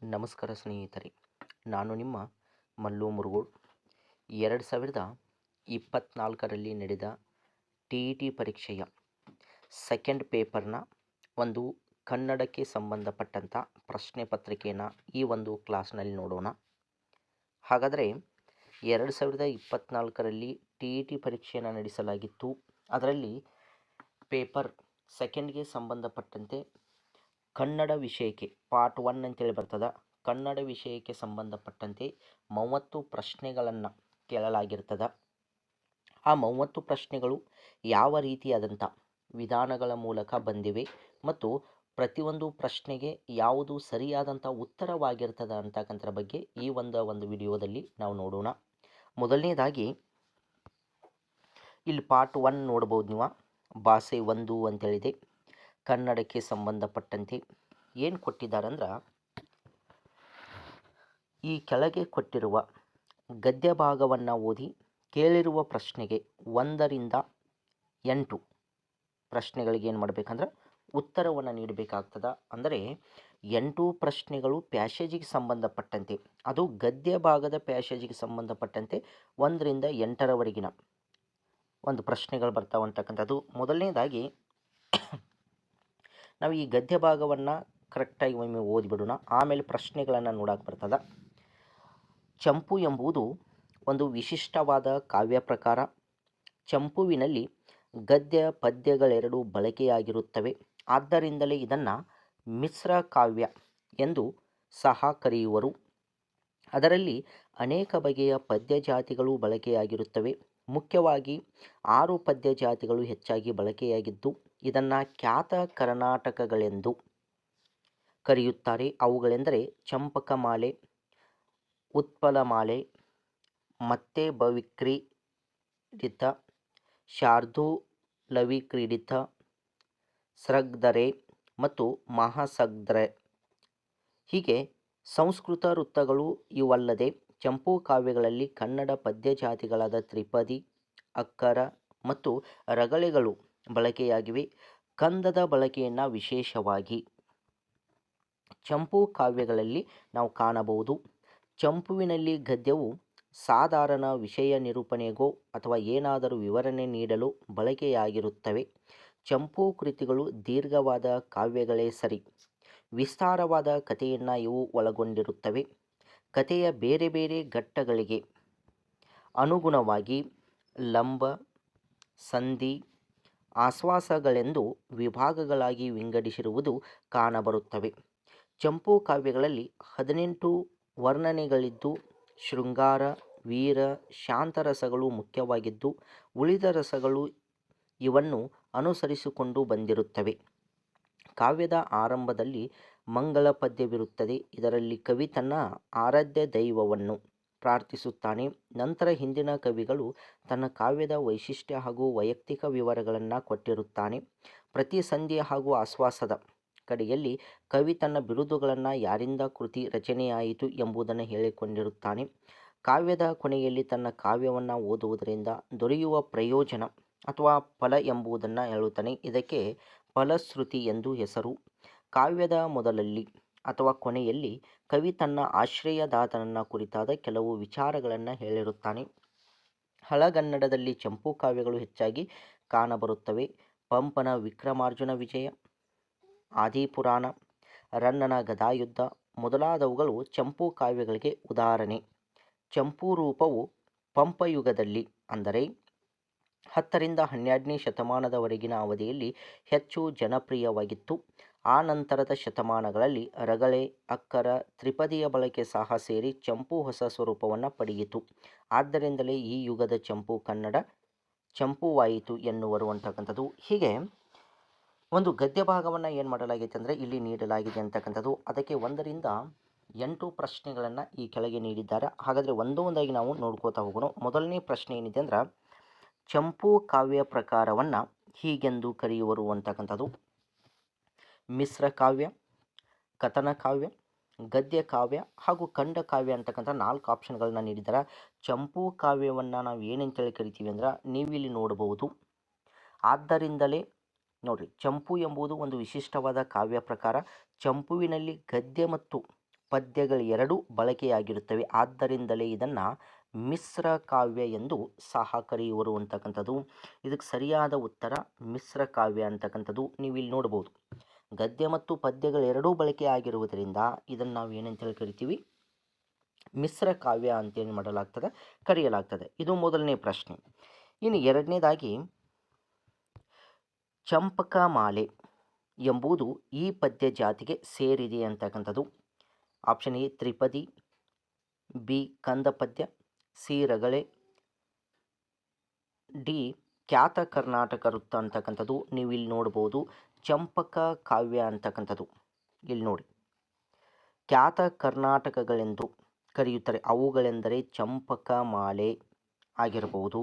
ನಮಸ್ಕಾರ ಸ್ನೇಹಿತರೆ, ನಾನು ನಿಮ್ಮ ಮಲ್ಲು ಮುರುಗೋಡ್. 2024ರಲ್ಲಿ ನಡೆದ TET ಪರೀಕ್ಷೆಯ ಸೆಕೆಂಡ್ ಪೇಪರ್ನ ಒಂದು ಕನ್ನಡಕ್ಕೆ ಸಂಬಂಧಪಟ್ಟಂಥ ಪ್ರಶ್ನೆ ಪತ್ರಿಕೆಯನ್ನು ಈ ಒಂದು ಕ್ಲಾಸ್ನಲ್ಲಿ ನೋಡೋಣ. ಹಾಗಾದರೆ 2024ರಲ್ಲಿ TET ಪರೀಕ್ಷೆಯನ್ನು ನಡೆಸಲಾಗಿತ್ತು. ಅದರಲ್ಲಿ ಪೇಪರ್ ಸೆಕೆಂಡ್ಗೆ ಸಂಬಂಧಪಟ್ಟಂತೆ ಕನ್ನಡ ವಿಷಯಕ್ಕೆ ಪಾರ್ಟ್ 1 ಅಂತೇಳಿ ಬರ್ತದೆ. ಕನ್ನಡ ವಿಷಯಕ್ಕೆ ಸಂಬಂಧಪಟ್ಟಂತೆ 30 ಪ್ರಶ್ನೆಗಳನ್ನು ಕೇಳಲಾಗಿರ್ತದೆ. ಆ 30 ಪ್ರಶ್ನೆಗಳು ಯಾವ ರೀತಿಯಾದಂಥ ವಿಧಾನಗಳ ಮೂಲಕ ಬಂದಿವೆ ಮತ್ತು ಪ್ರತಿಯೊಂದು ಪ್ರಶ್ನೆಗೆ ಯಾವುದು ಸರಿಯಾದಂಥ ಉತ್ತರವಾಗಿರ್ತದೆ ಅಂತಕ್ಕಂಥರ ಬಗ್ಗೆ ಈ ಒಂದು ವಿಡಿಯೋದಲ್ಲಿ ನಾವು ನೋಡೋಣ. ಮೊದಲನೇದಾಗಿ ಇಲ್ಲಿ ಪಾರ್ಟ್ 1 ನೋಡ್ಬೋದು ನೀವು. ಭಾಷೆ 1 ಅಂತೇಳಿದೆ. ಕನ್ನಡಕ್ಕೆ ಸಂಬಂಧಪಟ್ಟಂತೆ ಏನು ಕೊಟ್ಟಿದ್ದಾರೆ ಅಂದ್ರೆ, ಈ ಕೆಳಗೆ ಕೊಟ್ಟಿರುವ ಗದ್ಯ ಭಾಗವನ್ನು ಓದಿ ಕೇಳಿರುವ ಪ್ರಶ್ನೆಗೆ 1 ರಿಂದ 8 ಪ್ರಶ್ನೆಗಳಿಗೆ ಏನು ಮಾಡಬೇಕಂದ್ರೆ ಉತ್ತರವನ್ನು ನೀಡಬೇಕಾಗ್ತದೆ. ಅಂದರೆ 8 ಪ್ರಶ್ನೆಗಳು ಪ್ಯಾಸೇಜಿಗೆ ಸಂಬಂಧಪಟ್ಟಂತೆ, ಅದು ಗದ್ಯ ಭಾಗದ ಪ್ಯಾಸೇಜಿಗೆ ಸಂಬಂಧಪಟ್ಟಂತೆ 1 ರಿಂದ 8ರವರೆಗಿನ ಒಂದು ಪ್ರಶ್ನೆಗಳು ಬರ್ತಾವೆ ಅಂತಕ್ಕಂಥದ್ದು. ಮೊದಲನೇದಾಗಿ ನಾವು ಈ ಗದ್ಯ ಭಾಗವನ್ನು ಕರೆಕ್ಟಾಗಿ ಒಮ್ಮೆ ಓದಿಬಿಡೋಣ, ಆಮೇಲೆ ಪ್ರಶ್ನೆಗಳನ್ನು ನೋಡಕ್ಕೆ ಬರ್ತದೆ. ಚಂಪು ಎಂಬುದು ಒಂದು ವಿಶಿಷ್ಟವಾದ ಕಾವ್ಯ ಪ್ರಕಾರ. ಚಂಪುವಿನಲ್ಲಿ ಗದ್ಯ ಪದ್ಯಗಳೆರಡೂ ಬಳಕೆಯಾಗಿರುತ್ತವೆ. ಆದ್ದರಿಂದಲೇ ಇದನ್ನು ಮಿಶ್ರ ಕಾವ್ಯ ಎಂದು ಸಹ ಕರೆಯುವರು. ಅದರಲ್ಲಿ ಅನೇಕ ಬಗೆಯ ಪದ್ಯ ಜಾತಿಗಳು ಬಳಕೆಯಾಗಿರುತ್ತವೆ. ಮುಖ್ಯವಾಗಿ 6 ಪದ್ಯ ಜಾತಿಗಳು ಹೆಚ್ಚಾಗಿ ಬಳಕೆಯಾಗಿದ್ದು ಇದನ್ನು ಖ್ಯಾತ ಕರ್ನಾಟಕಗಳೆಂದು ಕರೆಯುತ್ತಾರೆ. ಅವುಗಳೆಂದರೆ ಚಂಪಕಮಾಲೆ, ಉತ್ಪಲಮಾಲೆ, ಮತ್ತೆ ಭವಿಕ್ರೀಡಿತ, ಶಾರ್ದೂಲವಿಕ್ರೀಡಿತ, ಸೃಗ್ಧರೆ ಮತ್ತು ಮಹಾಸೃಗ್ಧರೆ. ಹೀಗೆ ಸಂಸ್ಕೃತ ವೃತ್ತಗಳು ಇವಲ್ಲದೆ ಚಂಪು ಕಾವ್ಯಗಳಲ್ಲಿ ಕನ್ನಡ ಪದ್ಯ ಜಾತಿಗಳಾದ ತ್ರಿಪದಿ, ಅಕ್ಕರ ಮತ್ತು ರಗಳೆಗಳು ಬಳಕೆಯಾಗಿವೆ. ಕಂದದ ಬಳಕೆಯನ್ನು ವಿಶೇಷವಾಗಿ ಚಂಪು ಕಾವ್ಯಗಳಲ್ಲಿ ನಾವು ಕಾಣಬಹುದು. ಚಂಪುವಿನಲ್ಲಿ ಗದ್ಯವು ಸಾಧಾರಣ ವಿಷಯ ನಿರೂಪಣೆಗೋ ಅಥವಾ ಏನಾದರೂ ವಿವರಣೆ ನೀಡಲು ಬಳಕೆಯಾಗಿರುತ್ತವೆ. ಚಂಪು ಕೃತಿಗಳು ದೀರ್ಘವಾದ ಕಾವ್ಯಗಳೇ ಸರಿ, ವಿಸ್ತಾರವಾದ ಕಥೆಯನ್ನು ಇವು ಒಳಗೊಂಡಿರುತ್ತವೆ. ಕಥೆಯ ಬೇರೆ ಬೇರೆ ಘಟ್ಟಗಳಿಗೆ ಅನುಗುಣವಾಗಿ ಲಂಬ, ಸಂಧಿ, ಆಶ್ವಾಸಗಳೆಂದು ವಿಭಾಗಗಳಾಗಿ ವಿಂಗಡಿಸಿರುವುದು ಕಾಣಬರುತ್ತವೆ. ಚಂಪು ಕಾವ್ಯಗಳಲ್ಲಿ 18 ವರ್ಣನೆಗಳಿದ್ದು ಶೃಂಗಾರ, ವೀರ, ಶಾಂತರಸಗಳು ಮುಖ್ಯವಾಗಿದ್ದು ಉಳಿದ ರಸಗಳು ಇವನ್ನು ಅನುಸರಿಸಿಕೊಂಡು ಬಂದಿರುತ್ತವೆ. ಕಾವ್ಯದ ಆರಂಭದಲ್ಲಿ ಮಂಗಳ ಪದ್ಯವಿರುತ್ತದೆ. ಇದರಲ್ಲಿ ಕವಿ ತನ್ನ ಆರಾಧ್ಯ ದೈವವನ್ನು ಪ್ರಾರ್ಥಿಸುತ್ತಾನೆ. ನಂತರ ಹಿಂದಿನ ಕವಿಗಳು ತನ್ನ ಕಾವ್ಯದ ವೈಶಿಷ್ಟ್ಯ ಹಾಗೂ ವೈಯಕ್ತಿಕ ವಿವರಗಳನ್ನು ಕೊಟ್ಟಿರುತ್ತಾನೆ. ಪ್ರತಿ ಸಂಧಿ ಹಾಗೂ ಆಶ್ವಾಸದ ಕಡೆಯಲ್ಲಿ ಕವಿ ತನ್ನ ಬಿರುದುಗಳನ್ನು, ಯಾರಿಂದ ಕೃತಿ ರಚನೆಯಾಯಿತು ಎಂಬುದನ್ನು ಹೇಳಿಕೊಂಡಿರುತ್ತಾನೆ. ಕಾವ್ಯದ ಕೊನೆಯಲ್ಲಿ ತನ್ನ ಕಾವ್ಯವನ್ನು ಓದುವುದರಿಂದ ದೊರೆಯುವ ಪ್ರಯೋಜನ ಅಥವಾ ಫಲ ಎಂಬುದನ್ನು ಹೇಳುತ್ತಾನೆ. ಇದಕ್ಕೆ ಫಲಶ್ರುತಿ ಎಂದು ಹೆಸರು. ಕಾವ್ಯದ ಮೊದಲಲ್ಲಿ ಅಥವಾ ಕೊನೆಯಲ್ಲಿ ಕವಿ ತನ್ನ ಆಶ್ರಯದಾತನನ್ನು ಕುರಿತಾದ ಕೆಲವು ವಿಚಾರಗಳನ್ನು ಹೇಳಿರುತ್ತಾನೆ. ಹಳಗನ್ನಡದಲ್ಲಿ ಚಂಪು ಕಾವ್ಯಗಳು ಹೆಚ್ಚಾಗಿ ಕಾಣಬರುತ್ತವೆ. ಪಂಪನ ವಿಕ್ರಮಾರ್ಜುನ ವಿಜಯ, ಆದಿಪುರಾಣ, ರನ್ನನ ಗದಾಯುದ್ಧ ಮೊದಲಾದವುಗಳು ಚಂಪು ಕಾವ್ಯಗಳಿಗೆ ಉದಾಹರಣೆ. ಚಂಪು ರೂಪವು ಪಂಪಯುಗದಲ್ಲಿ ಅಂದರೆ 10 ರಿಂದ 12ನೇ ಶತಮಾನದವರೆಗಿನ ಅವಧಿಯಲ್ಲಿ ಹೆಚ್ಚು ಜನಪ್ರಿಯವಾಗಿತ್ತು. ಆ ನಂತರದ ಶತಮಾನಗಳಲ್ಲಿ ರಗಳೆ, ಅಕ್ಕರ, ತ್ರಿಪದಿಯ ಬಳಕೆ ಸಹ ಸೇರಿ ಚಂಪು ಹೊಸ ಸ್ವರೂಪವನ್ನು ಪಡೆಯಿತು. ಆದ್ದರಿಂದಲೇ ಈ ಯುಗದ ಚಂಪು ಕನ್ನಡ ಚಂಪುವಾಯಿತು ಎನ್ನುವರು ಅಂತಕ್ಕಂಥದ್ದು. ಹೀಗೆ ಒಂದು ಗದ್ಯ ಭಾಗವನ್ನು ಏನು ಮಾಡಲಾಗಿದೆ ಅಂದರೆ ಇಲ್ಲಿ ನೀಡಲಾಗಿದೆ ಅಂತಕ್ಕಂಥದ್ದು. ಅದಕ್ಕೆ 1 ರಿಂದ 8 ಪ್ರಶ್ನೆಗಳನ್ನು ಈ ಕೆಳಗೆ ನೀಡಿದ್ದಾರೆ. ಹಾಗಾದರೆ ಒಂದೊಂದಾಗಿ ನಾವು ನೋಡ್ಕೋತಾ ಹೋಗೋಣ. ಮೊದಲನೇ ಪ್ರಶ್ನೆ ಏನಿದೆ ಅಂದ್ರೆ, ಚಂಪು ಕಾವ್ಯ ಪ್ರಕಾರವನ್ನು ಹೀಗೆಂದು ಕರೆಯುವರು ಅಂತಕ್ಕಂಥದ್ದು. ಮಿಶ್ರ ಕಾವ್ಯ, ಕಥನ ಕಾವ್ಯ, ಗದ್ಯ ಕಾವ್ಯ ಹಾಗೂ ಖಂಡ ಕಾವ್ಯ ಅಂತಕ್ಕಂಥ 4 ಆಪ್ಷನ್ಗಳನ್ನ ನೀಡಿದ್ದಾರೆ. ಚಂಪು ಕಾವ್ಯವನ್ನು ನಾವು ಏನಂತೇಳಿ ಕರಿತೀವಿ ಅಂದ್ರೆ ನೀವಿಲ್ಲಿ ನೋಡಬಹುದು. ಆದ್ದರಿಂದಲೇ ನೋಡ್ರಿ, ಚಂಪು ಎಂಬುದು ಒಂದು ವಿಶಿಷ್ಟವಾದ ಕಾವ್ಯ ಪ್ರಕಾರ. ಚಂಪುವಿನಲ್ಲಿ ಗದ್ಯ ಮತ್ತು ಪದ್ಯಗಳೆರಡೂ ಬಳಕೆಯಾಗಿರುತ್ತವೆ. ಆದ್ದರಿಂದಲೇ ಇದನ್ನು ಮಿಶ್ರ ಕಾವ್ಯ ಎಂದು ಸಹ ಕರೆಯುವರು ಅಂತಕ್ಕಂಥದ್ದು. ಇದಕ್ಕೆ ಸರಿಯಾದ ಉತ್ತರ ಮಿಶ್ರ ಕಾವ್ಯ ಅಂತಕ್ಕಂಥದ್ದು. ನೀವು ಇಲ್ಲಿ ನೋಡ್ಬೋದು, ಗದ್ಯ ಮತ್ತು ಪದ್ಯಗಳೆರಡೂ ಬಳಕೆ ಆಗಿರುವುದರಿಂದ ಇದನ್ನು ನಾವು ಏನಂತೇಳಿ ಕರಿತೀವಿ, ಮಿಶ್ರ ಕಾವ್ಯ ಅಂತೇಳಿ ಮಾಡಲಾಗ್ತದೆ, ಕರೆಯಲಾಗ್ತದೆ. ಇದು ಮೊದಲನೇ ಪ್ರಶ್ನೆ. ಇನ್ನು ಎರಡನೇದಾಗಿ, ಚಂಪಕಮಾಲೆ ಎಂಬುದು ಈ ಪದ್ಯ ಜಾತಿಗೆ ಸೇರಿದೆ ಅಂತಕ್ಕಂಥದ್ದು. ಆಪ್ಷನ್ ಎ ತ್ರಿಪದಿ, ಬಿ ಕಂದ ಪದ್ಯ, ಸಿ ರಗಳೆ, ಡಿ ಖ್ಯಾತ ಕರ್ನಾಟಕ ವೃತ್ತ ಅಂತಕ್ಕಂಥದ್ದು. ನೀವು ಇಲ್ಲಿ ನೋಡ್ಬೋದು ಚಂಪಕ ಕಾವ್ಯ ಅಂತಕ್ಕಂಥದ್ದು. ಇಲ್ಲಿ ನೋಡಿ, ಖ್ಯಾತ ಕರ್ನಾಟಕಗಳೆಂದು ಕರೆಯುತ್ತಾರೆ. ಅವುಗಳೆಂದರೆ ಚಂಪಕ ಮಾಲೆ ಆಗಿರಬಹುದು,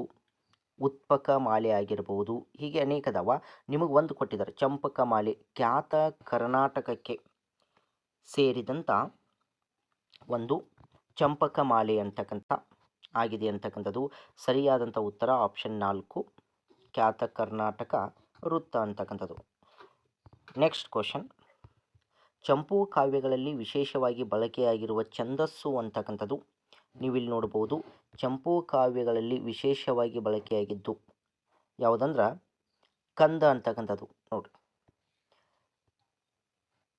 ಉತ್ಪಕ ಮಾಲೆ ಆಗಿರಬಹುದು, ಹೀಗೆ ಅನೇಕದವ. ನಿಮಗೆ ಒಂದು ಕೊಟ್ಟಿದ್ದಾರೆ, ಚಂಪಕ ಮಾಲೆ ಖ್ಯಾತ ಕರ್ನಾಟಕಕ್ಕೆ ಸೇರಿದಂಥ ಒಂದು ಚಂಪಕ ಮಾಲೆ ಅಂತಕ್ಕಂಥ ಆಗಿದೆ ಅಂತಕ್ಕಂಥದ್ದು. ಸರಿಯಾದಂಥ ಉತ್ತರ ಆಪ್ಷನ್ 4 ಖ್ಯಾತ ಕರ್ನಾಟಕ ವೃತ್ತ ಅಂತಕ್ಕಂಥದ್ದು. ನೆಕ್ಸ್ಟ್ ಕ್ವಶನ್, ಚಂಪು ಕಾವ್ಯಗಳಲ್ಲಿ ವಿಶೇಷವಾಗಿ ಬಳಕೆಯಾಗಿರುವ ಛಂದಸ್ಸು ಅಂತಕ್ಕಂಥದ್ದು. ನೀವಿಲ್ಲಿ ನೋಡ್ಬೋದು, ಚಂಪು ಕಾವ್ಯಗಳಲ್ಲಿ ವಿಶೇಷವಾಗಿ ಬಳಕೆಯಾಗಿದ್ದು ಯಾವುದಂದ್ರೆ ಕಂದ ಅಂತಕ್ಕಂಥದ್ದು. ನೋಡಿರಿ,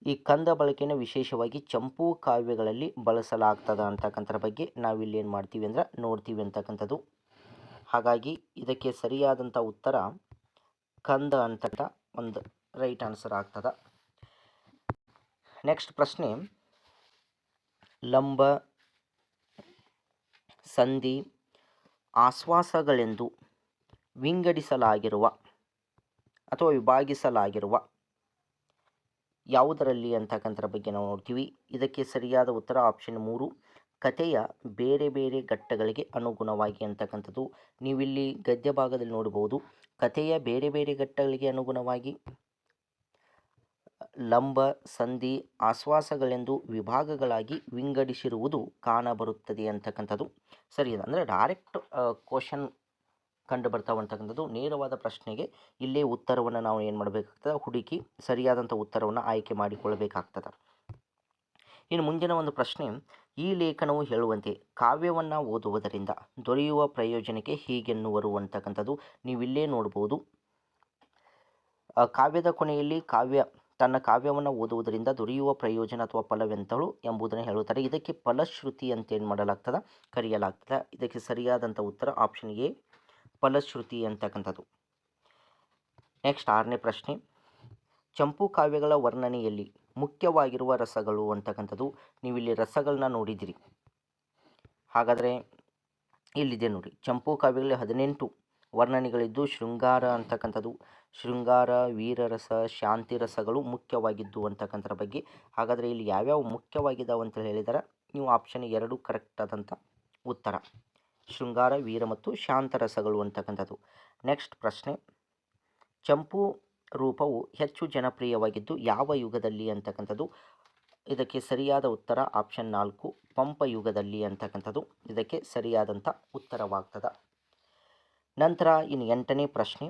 ಈ ಕಂದ ಬಳಕೆಯನ್ನು ವಿಶೇಷವಾಗಿ ಚಂಪು ಕಾವ್ಯಗಳಲ್ಲಿ ಬಳಸಲಾಗ್ತದ ಅಂತಕ್ಕಂಥದ್ರ ಬಗ್ಗೆ ನಾವಿಲ್ಲಿ ಏನು ಮಾಡ್ತೀವಿ ಅಂದ್ರೆ ನೋಡ್ತೀವಿ ಅಂತಕ್ಕಂಥದ್ದು. ಹಾಗಾಗಿ ಇದಕ್ಕೆ ಸರಿಯಾದಂಥ ಉತ್ತರ ಕಂದ ಅಂತಕ್ಕ ಒಂದು ರೈಟ್ ಆನ್ಸರ್ ಆಗ್ತದ. ನೆಕ್ಸ್ಟ್ ಪ್ರಶ್ನೆ, ಲಂಬ, ಸಂಧಿ, ಆಶ್ವಾಸಗಳೆಂದು ವಿಂಗಡಿಸಲಾಗಿರುವ ಅಥವಾ ವಿಭಾಗಿಸಲಾಗಿರುವ ಯಾವುದರಲ್ಲಿ ಅಂತಕ್ಕಂಥರ ಬಗ್ಗೆ ನಾವು ನೋಡ್ತೀವಿ. ಇದಕ್ಕೆ ಸರಿಯಾದ ಉತ್ತರ ಆಪ್ಷನ್ 3 ಕಥೆಯ ಬೇರೆ ಬೇರೆ ಘಟ್ಟಗಳಿಗೆ ಅನುಗುಣವಾಗಿ ಅಂತಕ್ಕಂಥದ್ದು. ನೀವಿಲ್ಲಿ ಗದ್ಯ ಭಾಗದಲ್ಲಿ ನೋಡ್ಬೋದು, ಕಥೆಯ ಬೇರೆ ಬೇರೆ ಘಟ್ಟಗಳಿಗೆ ಅನುಗುಣವಾಗಿ ಲಂಬ, ಸಂಧಿ, ಆಶ್ವಾಸಗಳೆಂದು ವಿಭಾಗಗಳಾಗಿ ವಿಂಗಡಿಸಿರುವುದು ಕಾಣಬರುತ್ತದೆ ಅಂತಕ್ಕಂಥದ್ದು. ಸರಿ, ಅಂದರೆ ಡೈರೆಕ್ಟ್ ಕ್ವಶನ್ ಕಂಡು ಬರ್ತಾವಂತಕ್ಕಂಥದ್ದು. ನೇರವಾದ ಪ್ರಶ್ನೆಗೆ ಇಲ್ಲೇ ಉತ್ತರವನ್ನು ನಾವು ಏನು ಮಾಡಬೇಕಾಗ್ತದೆ, ಹುಡುಕಿ ಸರಿಯಾದಂಥ ಉತ್ತರವನ್ನು ಆಯ್ಕೆ ಮಾಡಿಕೊಳ್ಳಬೇಕಾಗ್ತದೆ. ಇನ್ನು ಮುಂದಿನ ಒಂದು ಪ್ರಶ್ನೆ, ಈ ಲೇಖನವು ಹೇಳುವಂತೆ ಕಾವ್ಯವನ್ನು ಓದುವುದರಿಂದ ದೊರೆಯುವ ಪ್ರಯೋಜನಕ್ಕೆ ಹೀಗೆನ್ನುವರು ಅಂತಕ್ಕಂಥದ್ದು. ನೀವಿಲ್ಲೇ ನೋಡ್ಬೋದು, ಕಾವ್ಯದ ಕೊನೆಯಲ್ಲಿ ತನ್ನ ಕಾವ್ಯವನ್ನು ಓದುವುದರಿಂದ ದೊರೆಯುವ ಪ್ರಯೋಜನ ಅಥವಾ ಫಲವೆಂತಳು ಎಂಬುದನ್ನು ಹೇಳುತ್ತಾರೆ. ಇದಕ್ಕೆ ಫಲಶ್ರುತಿ ಅಂತ ಏನು ಮಾಡಲಾಗ್ತದೆ, ಕರೆಯಲಾಗ್ತದೆ. ಇದಕ್ಕೆ ಸರಿಯಾದಂಥ ಉತ್ತರ ಆಪ್ಷನ್ ಎ ಫಲಶ್ರುತಿ ಅಂತಕ್ಕಂಥದ್ದು. ನೆಕ್ಸ್ಟ್ 6ನೇ ಪ್ರಶ್ನೆ, ಚಂಪು ಕಾವ್ಯಗಳ ವರ್ಣನೆಯಲ್ಲಿ ಮುಖ್ಯವಾಗಿರುವ ರಸಗಳು ಅಂತಕ್ಕಂಥದ್ದು. ನೀವಿಲ್ಲಿ ರಸಗಳನ್ನ ನೋಡಿದಿರಿ. ಹಾಗಾದರೆ ಇಲ್ಲಿದೆ ನೋಡಿ, ಚಂಪು ಕಾವ್ಯಗಳಲ್ಲಿ 18 ವರ್ಣನೆಗಳಿದ್ದು ಶೃಂಗಾರ ಅಂತಕ್ಕಂಥದ್ದು, ಶೃಂಗಾರ, ವೀರರಸ, ಶಾಂತಿ ರಸಗಳು ಮುಖ್ಯವಾಗಿದ್ದು ಅಂತಕ್ಕಂಥರ ಬಗ್ಗೆ. ಹಾಗಾದರೆ ಇಲ್ಲಿ ಯಾವ್ಯಾವ ಮುಖ್ಯವಾಗಿದ್ದಾವೆ ಅಂತ ಹೇಳಿದರೆ ನೀವು ಆಪ್ಷನ್ 2 ಕರೆಕ್ಟ್ ಆದಂಥ ಉತ್ತರ, ಶೃಂಗಾರ, ವೀರ ಮತ್ತು ಶಾಂತ ರಸಗಳು ಅಂತಕ್ಕಂಥದ್ದು. ನೆಕ್ಸ್ಟ್ ಪ್ರಶ್ನೆ, ಚಂಪು ರೂಪವು ಹೆಚ್ಚು ಜನಪ್ರಿಯವಾಗಿದ್ದು ಯಾವ ಯುಗದಲ್ಲಿ ಅಂತಕ್ಕಂಥದ್ದು. ಇದಕ್ಕೆ ಸರಿಯಾದ ಉತ್ತರ ಆಪ್ಷನ್ 4 ಪಂಪ ಯುಗದಲ್ಲಿ ಅಂತಕ್ಕಂಥದ್ದು ಇದಕ್ಕೆ ಸರಿಯಾದಂಥ ಉತ್ತರವಾಗ್ತದೆ. ನಂತರ ಇನ್ನು 8ನೇ ಪ್ರಶ್ನೆ,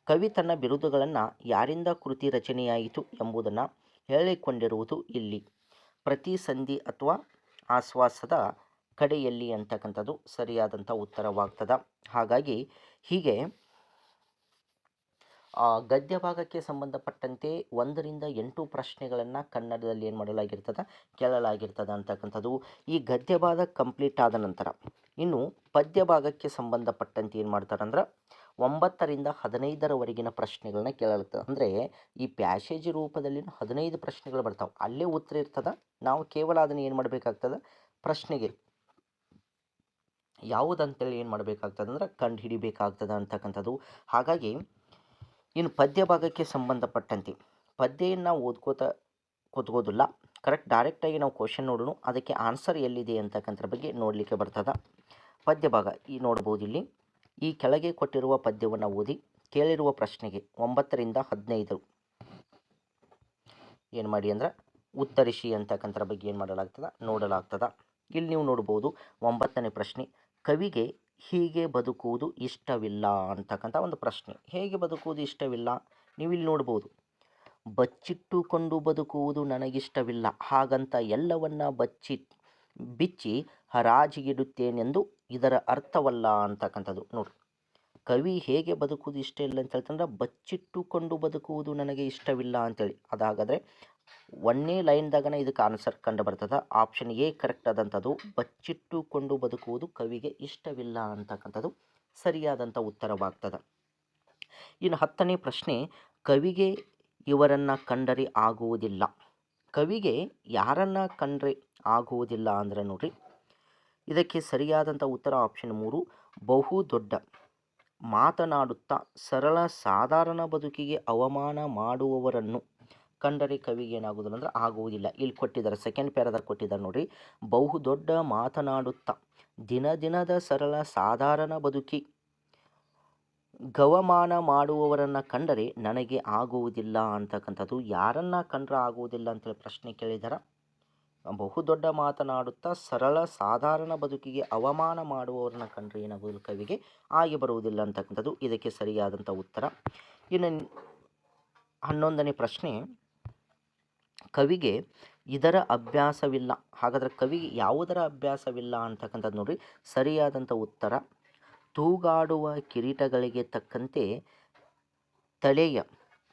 ಕವಿ ತನ್ನ ಬಿರುದುಗಳನ್ನು ಯಾರಿಂದ ಕೃತಿ ರಚನೆಯಾಯಿತು ಎಂಬುದನ್ನು ಹೇಳಿಕೊಂಡಿರುವುದು ಇಲ್ಲಿ ಪ್ರತಿ ಸಂಧಿ ಅಥವಾ ಆಶ್ವಾಸದ ಕಡೆಯಲ್ಲಿ ಅಂತಕ್ಕಂಥದ್ದು ಸರಿಯಾದಂಥ ಉತ್ತರವಾಗ್ತದೆ. ಹಾಗಾಗಿ ಹೀಗೆ ಗದ್ಯ ಭಾಗಕ್ಕೆ ಸಂಬಂಧಪಟ್ಟಂತೆ 1ರಿಂದ 8 ಪ್ರಶ್ನೆಗಳನ್ನು ಕನ್ನಡದಲ್ಲಿ ಏನು ಮಾಡಲಾಗಿರ್ತದೆ, ಕೇಳಲಾಗಿರ್ತದೆ ಅಂತಕ್ಕಂಥದ್ದು. ಈ ಗದ್ಯ ಭಾಗ ಕಂಪ್ಲೀಟ್ ಆದ ನಂತರ ಇನ್ನು ಪದ್ಯ ಭಾಗಕ್ಕೆ ಸಂಬಂಧಪಟ್ಟಂತೆ ಏನು ಮಾಡ್ತಾರೆ ಅಂದ್ರೆ 9ರಿಂದ 15ರವರೆಗಿನ ಪ್ರಶ್ನೆಗಳನ್ನ ಕೇಳಲಾಗ್ತದೆ. ಅಂದರೆ ಈ ಪ್ಯಾಸೇಜ್ ರೂಪದಲ್ಲಿ 15 ಪ್ರಶ್ನೆಗಳು ಬರ್ತಾವೆ, ಅಲ್ಲೇ ಉತ್ತರ ಇರ್ತದೆ. ನಾವು ಕೇವಲ ಅದನ್ನು ಏನು ಮಾಡಬೇಕಾಗ್ತದೆ, ಪ್ರಶ್ನೆಗೆ ಯಾವುದಂತೇಳಿ ಏನು ಮಾಡಬೇಕಾಗ್ತದೆ ಅಂದ್ರೆ ಕಂಡು ಹಿಡಿಬೇಕಾಗ್ತದೆ ಅಂತಕ್ಕಂಥದ್ದು. ಹಾಗಾಗಿ ಇನ್ನು ಪದ್ಯ ಭಾಗಕ್ಕೆ ಸಂಬಂಧಪಟ್ಟಂತೆ ಪದ್ಯವನ್ನು ಓದ್ಕೋತಾ ಕೂತ್ಕೋದಿಲ್ಲ, ಕರೆಕ್ಟ್ ಡೈರೆಕ್ಟಾಗಿ ನಾವು ಕ್ವಶನ್ ನೋಡೋಣ, ಅದಕ್ಕೆ ಆನ್ಸರ್ ಎಲ್ಲಿದೆ ಅಂತಕ್ಕಂಥದ್ರ ಬಗ್ಗೆ ನೋಡಲಿಕ್ಕೆ ಬರ್ತದೆ. ಪದ್ಯ ಭಾಗ ಈ ನೋಡ್ಬೋದು, ಇಲ್ಲಿ ಈ ಕೆಳಗೆ ಕೊಟ್ಟಿರುವ ಪದ್ಯವನ್ನು ಓದಿ ಕೇಳಿರುವ ಪ್ರಶ್ನೆಗೆ 9ರಿಂದ 15 ಏನು ಮಾಡಿ ಅಂದ್ರೆ ಉತ್ತರಿಸಿ ಅಂತಕ್ಕಂಥರ ಬಗ್ಗೆ ಏನು ಮಾಡಲಾಗ್ತದೆ, ನೋಡಲಾಗ್ತದೆ. ಇಲ್ಲಿ ನೀವು ನೋಡ್ಬೋದು 9ನೇ ಪ್ರಶ್ನೆ, ಕವಿಗೆ ಹೀಗೆ ಬದುಕುವುದು ಇಷ್ಟವಿಲ್ಲ ಅಂತಕ್ಕಂಥ ಒಂದು ಪ್ರಶ್ನೆ. ಹೇಗೆ ಬದುಕುವುದು ಇಷ್ಟವಿಲ್ಲ, ನೀವು ಇಲ್ಲಿ ನೋಡ್ಬೋದು ಬಚ್ಚಿಟ್ಟುಕೊಂಡು ಬದುಕುವುದು ನನಗಿಷ್ಟವಿಲ್ಲ, ಹಾಗಂತ ಎಲ್ಲವನ್ನ ಬಿಚ್ಚಿ ಹರಾಜಿಗಿಡುತ್ತೇನೆಂದು ಇದರ ಅರ್ಥವಲ್ಲ ಅಂತಕ್ಕಂಥದ್ದು. ನೋಡ್ರಿ, ಕವಿ ಹೇಗೆ ಬದುಕುವುದು ಇಷ್ಟ ಇಲ್ಲ ಅಂತ ಹೇಳ್ತಂದ್ರೆ ಬಚ್ಚಿಟ್ಟುಕೊಂಡು ಬದುಕುವುದು ನನಗೆ ಇಷ್ಟವಿಲ್ಲ ಅಂತೇಳಿ. ಅದಾಗಾದರೆ ಒಂದೇ ಲೈನ್ದಾಗನ ಇದಕ್ಕೆ ಆನ್ಸರ್ ಕಂಡು ಬರ್ತದೆ. ಆಪ್ಷನ್ ಎ ಕರೆಕ್ಟ್ ಆದಂಥದ್ದು. ಬಚ್ಚಿಟ್ಟುಕೊಂಡು ಬದುಕುವುದು ಕವಿಗೆ ಇಷ್ಟವಿಲ್ಲ ಅಂತಕ್ಕಂಥದ್ದು ಸರಿಯಾದಂಥ ಉತ್ತರವಾಗ್ತದೆ. ಇನ್ನು 10ನೇ ಪ್ರಶ್ನೆ, ಕವಿಗೆ ಇವರನ್ನು ಕಂಡರೆ ಆಗುವುದಿಲ್ಲ. ಕವಿಗೆ ಯಾರನ್ನ ಕಂಡ್ರೆ ಆಗುವುದಿಲ್ಲ ಅಂದರೆ ನೋಡ್ರಿ, ಇದಕ್ಕೆ ಸರಿಯಾದಂಥ ಉತ್ತರ ಆಪ್ಷನ್ 3, ಬಹು ದೊಡ್ಡ ಮಾತನಾಡುತ್ತಾ ಸರಳ ಸಾಧಾರಣ ಬದುಕಿಗೆ ಅವಮಾನ ಮಾಡುವವರನ್ನು ಕಂಡರೆ ಕವಿಗೆ ಏನಾಗುವುದಿಲ್ಲ ಅಂದ್ರೆ ಆಗುವುದಿಲ್ಲ. ಇಲ್ಲಿ ಕೊಟ್ಟಿದ್ದಾರೆ, ಸೆಕೆಂಡ್ ಪ್ಯಾರಾದಾಗ ಕೊಟ್ಟಿದ್ದಾರೆ ನೋಡ್ರಿ, ಬಹು ದೊಡ್ಡ ಮಾತನಾಡುತ್ತಾ ದಿನದ ಸರಳ ಸಾಧಾರಣ ಬದುಕಿ ಗವಮಾನ ಮಾಡುವವರನ್ನು ಕಂಡರೆ ನನಗೆ ಆಗುವುದಿಲ್ಲ ಅಂತಕ್ಕಂಥದ್ದು. ಯಾರನ್ನ ಕಂಡ್ರೆ ಆಗುವುದಿಲ್ಲ ಅಂತೇಳಿ ಪ್ರಶ್ನೆ ಕೇಳಿದಾರ. ಬಹುದೊಡ್ಡ ಮಾತನಾಡುತ್ತಾ ಸರಳ ಸಾಧಾರಣ ಬದುಕಿಗೆ ಅವಮಾನ ಮಾಡುವವರನ್ನ ಕಂಡ್ರೆ ಏನಾಗುವುದಿಲ್ಲ, ಕವಿಗೆ ಆಗಿ ಬರುವುದಿಲ್ಲ ಅಂತಕ್ಕಂಥದ್ದು ಇದಕ್ಕೆ ಸರಿಯಾದಂಥ ಉತ್ತರ. ಇನ್ನು 11ನೇ ಪ್ರಶ್ನೆ, ಕವಿಗೆ ಇದರ ಅಭ್ಯಾಸವಿಲ್ಲ. ಹಾಗಾದರೆ ಕವಿಗೆ ಯಾವುದರ ಅಭ್ಯಾಸವಿಲ್ಲ ಅಂತಕ್ಕಂಥದ್ದು ನೋಡ್ರಿ, ಸರಿಯಾದಂಥ ಉತ್ತರ ತೂಗಾಡುವ ಕಿರೀಟಗಳಿಗೆ ತಕ್ಕಂತೆ ತಲೆಯ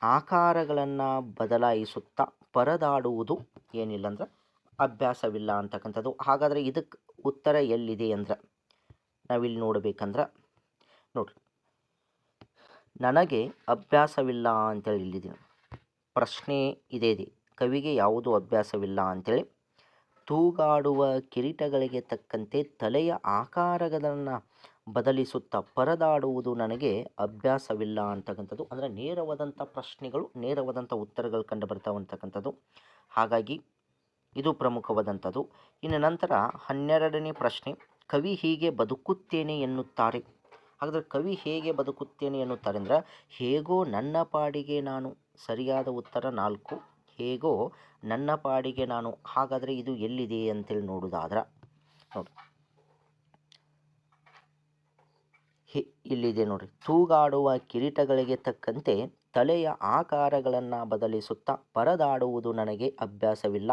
ಆಕಾರಗಳನ್ನು ಬದಲಾಯಿಸುತ್ತಾ ಪರದಾಡುವುದು ಏನಿಲ್ಲ ಅಂದ್ರೆ ಅಭ್ಯಾಸವಿಲ್ಲ ಅಂತಕ್ಕಂಥದ್ದು. ಹಾಗಾದರೆ ಇದಕ್ಕೆ ಉತ್ತರ ಎಲ್ಲಿದೆ ಅಂದ್ರೆ ನಾವಿಲ್ಲಿ ನೋಡಬೇಕಂದ್ರೆ ನೋಡ್ರಿ, ನನಗೆ ಅಭ್ಯಾಸವಿಲ್ಲ ಅಂತೇಳಿ ಇಲ್ಲಿದ್ದೀನಿ. ಪ್ರಶ್ನೆ ಇದೆ, ಕವಿಗೆ ಯಾವುದು ಅಭ್ಯಾಸವಿಲ್ಲ ಅಂತೇಳಿ. ತೂಗಾಡುವ ಕಿರೀಟಗಳಿಗೆ ತಕ್ಕಂತೆ ತಲೆಯ ಆಕಾರಗಳನ್ನು ಬದಲಿಸುತ್ತಾ ಪರದಾಡುವುದು ನನಗೆ ಅಭ್ಯಾಸವಿಲ್ಲ ಅಂತಕ್ಕಂಥದ್ದು. ಅಂದರೆ ನೇರವಾದಂಥ ಪ್ರಶ್ನೆಗಳು, ನೇರವಾದಂಥ ಉತ್ತರಗಳು ಕಂಡು ಬರ್ತಾವೆ ಅಂತಕ್ಕಂಥದ್ದು. ಹಾಗಾಗಿ ಇದು ಪ್ರಮುಖವಾದಂಥದ್ದು. ಇನ್ನು ನಂತರ 12ನೇ ಪ್ರಶ್ನೆ, ಕವಿ ಹೀಗೆ ಬದುಕುತ್ತೇನೆ ಎನ್ನುತ್ತಾರೆ. ಹಾಗಾದರೆ ಕವಿ ಹೇಗೆ ಬದುಕುತ್ತೇನೆ ಎನ್ನುತ್ತಾರೆ ಅಂದರೆ ಹೇಗೋ ನನ್ನ ಪಾಡಿಗೆ ನಾನು. ಸರಿಯಾದ ಉತ್ತರ 4, ಹೇಗೋ ನನ್ನ ಪಾಡಿಗೆ ನಾನು. ಹಾಗಾದರೆ ಇದು ಎಲ್ಲಿದೆ ಅಂತೇಳಿ ನೋಡೋದಾದ್ರೆ ನೋಡಿ, ಇಲ್ಲಿದೆ ನೋಡ್ರಿ, ತೂಗಾಡುವ ಕಿರೀಟಗಳಿಗೆ ತಕ್ಕಂತೆ ತಲೆಯ ಆಕಾರಗಳನ್ನು ಬದಲಿಸುತ್ತಾ ಪರದಾಡುವುದು ನನಗೆ ಅಭ್ಯಾಸವಿಲ್ಲ.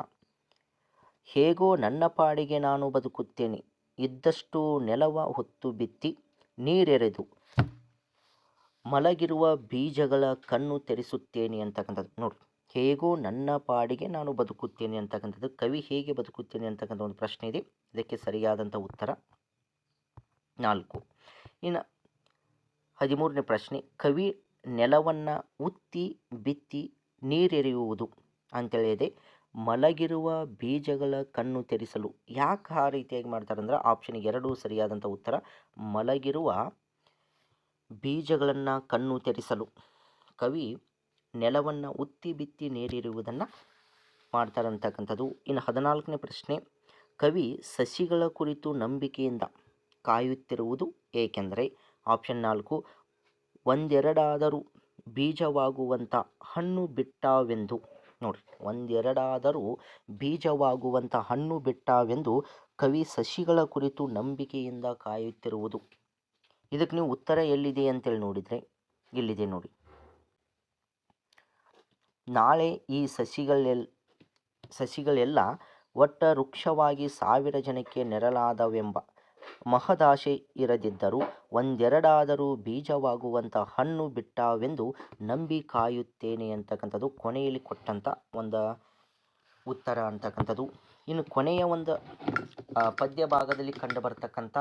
ಹೇಗೋ ನನ್ನ ಪಾಡಿಗೆ ನಾನು ಬದುಕುತ್ತೇನೆ, ಇದ್ದಷ್ಟು ನೆಲವ ಹೊತ್ತು ಬಿತ್ತಿ ನೀರೆರೆದು ಮಲಗಿರುವ ಬೀಜಗಳ ಕಣ್ಣು ತೆರೆಸುತ್ತೇನೆ ಅಂತಕ್ಕಂಥದ್ದು. ನೋಡಿ, ಹೇಗೋ ನನ್ನ ಪಾಡಿಗೆ ನಾನು ಬದುಕುತ್ತೇನೆ ಅಂತಕ್ಕಂಥದ್ದು. ಕವಿ ಹೇಗೆ ಬದುಕುತ್ತೇನೆ ಅಂತಕ್ಕಂಥ ಒಂದು ಪ್ರಶ್ನೆ ಇದೆ. ಇದಕ್ಕೆ ಸರಿಯಾದಂಥ ಉತ್ತರ 4. ಇನ್ನು 13ನೇ ಪ್ರಶ್ನೆ, ಕವಿ ನೆಲವನ್ನು ಉತ್ತಿ ಬಿತ್ತಿ ನೀರೆರೆಯುವುದು ಅಂತೇಳಿದೆ. ಮಲಗಿರುವ ಬೀಜಗಳ ಕಣ್ಣು ತೆರೆಸಲು. ಯಾಕೆ ಆ ರೀತಿಯಾಗಿ ಮಾಡ್ತಾರೆ ಅಂದ್ರೆ ಆಪ್ಷನ್ 2 ಸರಿಯಾದಂಥ ಉತ್ತರ. ಮಲಗಿರುವ ಬೀಜಗಳನ್ನು ಕಣ್ಣು ತೆರೆಸಲು ಕವಿ ನೆಲವನ್ನು ಉತ್ತಿ ಬಿತ್ತಿ ನೀರಿರುವುದನ್ನು ಮಾಡ್ತಾರೆ ಅಂತಕ್ಕಂಥದ್ದು. ಇನ್ನು 14ನೇ ಪ್ರಶ್ನೆ, ಕವಿ ಸಸಿಗಳ ಕುರಿತು ನಂಬಿಕೆಯಿಂದ ಕಾಯುತ್ತಿರುವುದು ಏಕೆಂದರೆ. ಆಪ್ಷನ್ 4, ಒಂದೆರಡಾದರೂ ಬೀಜವಾಗುವಂಥ ಹಣ್ಣು ಬಿಟ್ಟಾವೆಂದು. ನೋಡಿರಿ, ಒಂದೆರಡಾದರೂ ಬೀಜವಾಗುವಂಥ ಹಣ್ಣು ಬಿಟ್ಟಾವೆಂದು ಕವಿ ಸಸಿಗಳ ಕುರಿತು ನಂಬಿಕೆಯಿಂದ ಕಾಯುತ್ತಿರುವುದು. ಇದಕ್ಕೆ ನೀವು ಉತ್ತರ ಎಲ್ಲಿದೆ ಅಂತೇಳಿ ನೋಡಿದರೆ ಇಲ್ಲಿದೆ ನೋಡಿ. ನಾಳೆ ಈ ಸಸಿಗಳೆಲ್ಲ ಒಟ್ಟ ವೃಕ್ಷವಾಗಿ 1000 ಜನಕ್ಕೆ ನೆರಳಾದವೆಂಬ ಮಹದಾಶೆ ಇರದಿದ್ದರೂ ಒಂದೆರಡಾದರೂ ಬೀಜವಾಗುವಂಥ ಹಣ್ಣು ಬಿಟ್ಟಾವೆಂದು ನಂಬಿ ಕಾಯುತ್ತೇನೆ ಅಂತಕ್ಕಂಥದ್ದು ಕೊನೆಯಲ್ಲಿ ಕೊಟ್ಟಂಥ ಒಂದು ಉತ್ತರ ಅಂತಕ್ಕಂಥದ್ದು. ಇನ್ನು ಕೊನೆಯ ಒಂದು ಪದ್ಯ ಭಾಗದಲ್ಲಿ ಕಂಡು ಬರ್ತಕ್ಕಂಥ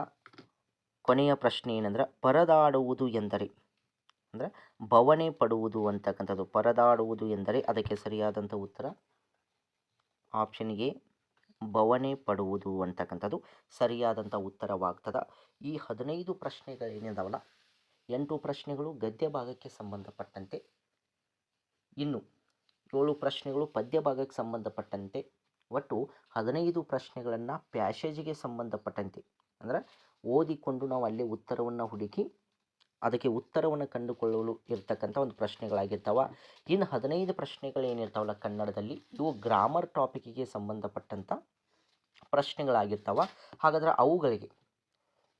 ಕೊನೆಯ ಪ್ರಶ್ನೆ ಏನಂದ್ರೆ, ಪರದಾಡುವುದು ಎಂದರೆ ಅಂದರೆ ಬವಣೆ ಪಡುವುದು ಅಂತಕ್ಕಂಥದ್ದು. ಪರದಾಡುವುದು ಎಂದರೆ ಅದಕ್ಕೆ ಸರಿಯಾದಂಥ ಉತ್ತರ ಆಪ್ಷನ್ ಎ, ಬವಣೆ ಪಡುವುದು ಅಂತಕ್ಕಂಥದ್ದು ಸರಿಯಾದಂಥ ಉತ್ತರವಾಗ್ತದೆ. ಈ 15 ಪ್ರಶ್ನೆಗಳೇನಿದಾವಲ್ಲ, 8 ಪ್ರಶ್ನೆಗಳು ಗದ್ಯ ಭಾಗಕ್ಕೆ ಸಂಬಂಧಪಟ್ಟಂತೆ, ಇನ್ನು 7 ಪ್ರಶ್ನೆಗಳು ಪದ್ಯ ಭಾಗಕ್ಕೆ ಸಂಬಂಧಪಟ್ಟಂತೆ, ಒಟ್ಟು 15 ಪ್ರಶ್ನೆಗಳನ್ನು ಪ್ಯಾಸೇಜಿಗೆ ಸಂಬಂಧಪಟ್ಟಂತೆ ಅಂದರೆ ಓದಿಕೊಂಡು ನಾವು ಅಲ್ಲೇ ಉತ್ತರವನ್ನು ಹುಡುಕಿ ಅದಕ್ಕೆ ಉತ್ತರವನ್ನು ಕಂಡುಕೊಳ್ಳಲು ಇರ್ತಕ್ಕಂಥ ಒಂದು ಪ್ರಶ್ನೆಗಳಾಗಿರ್ತಾವೆ. ಇನ್ನು 15 ಪ್ರಶ್ನೆಗಳು ಏನಿರ್ತಾವಲ್ಲ ಕನ್ನಡದಲ್ಲಿ, ಇವು ಗ್ರಾಮರ್ ಟಾಪಿಕ್ಕಿಗೆ ಸಂಬಂಧಪಟ್ಟಂಥ ಪ್ರಶ್ನೆಗಳಾಗಿರ್ತಾವೆ. ಹಾಗಾದರೆ ಅವುಗಳಿಗೆ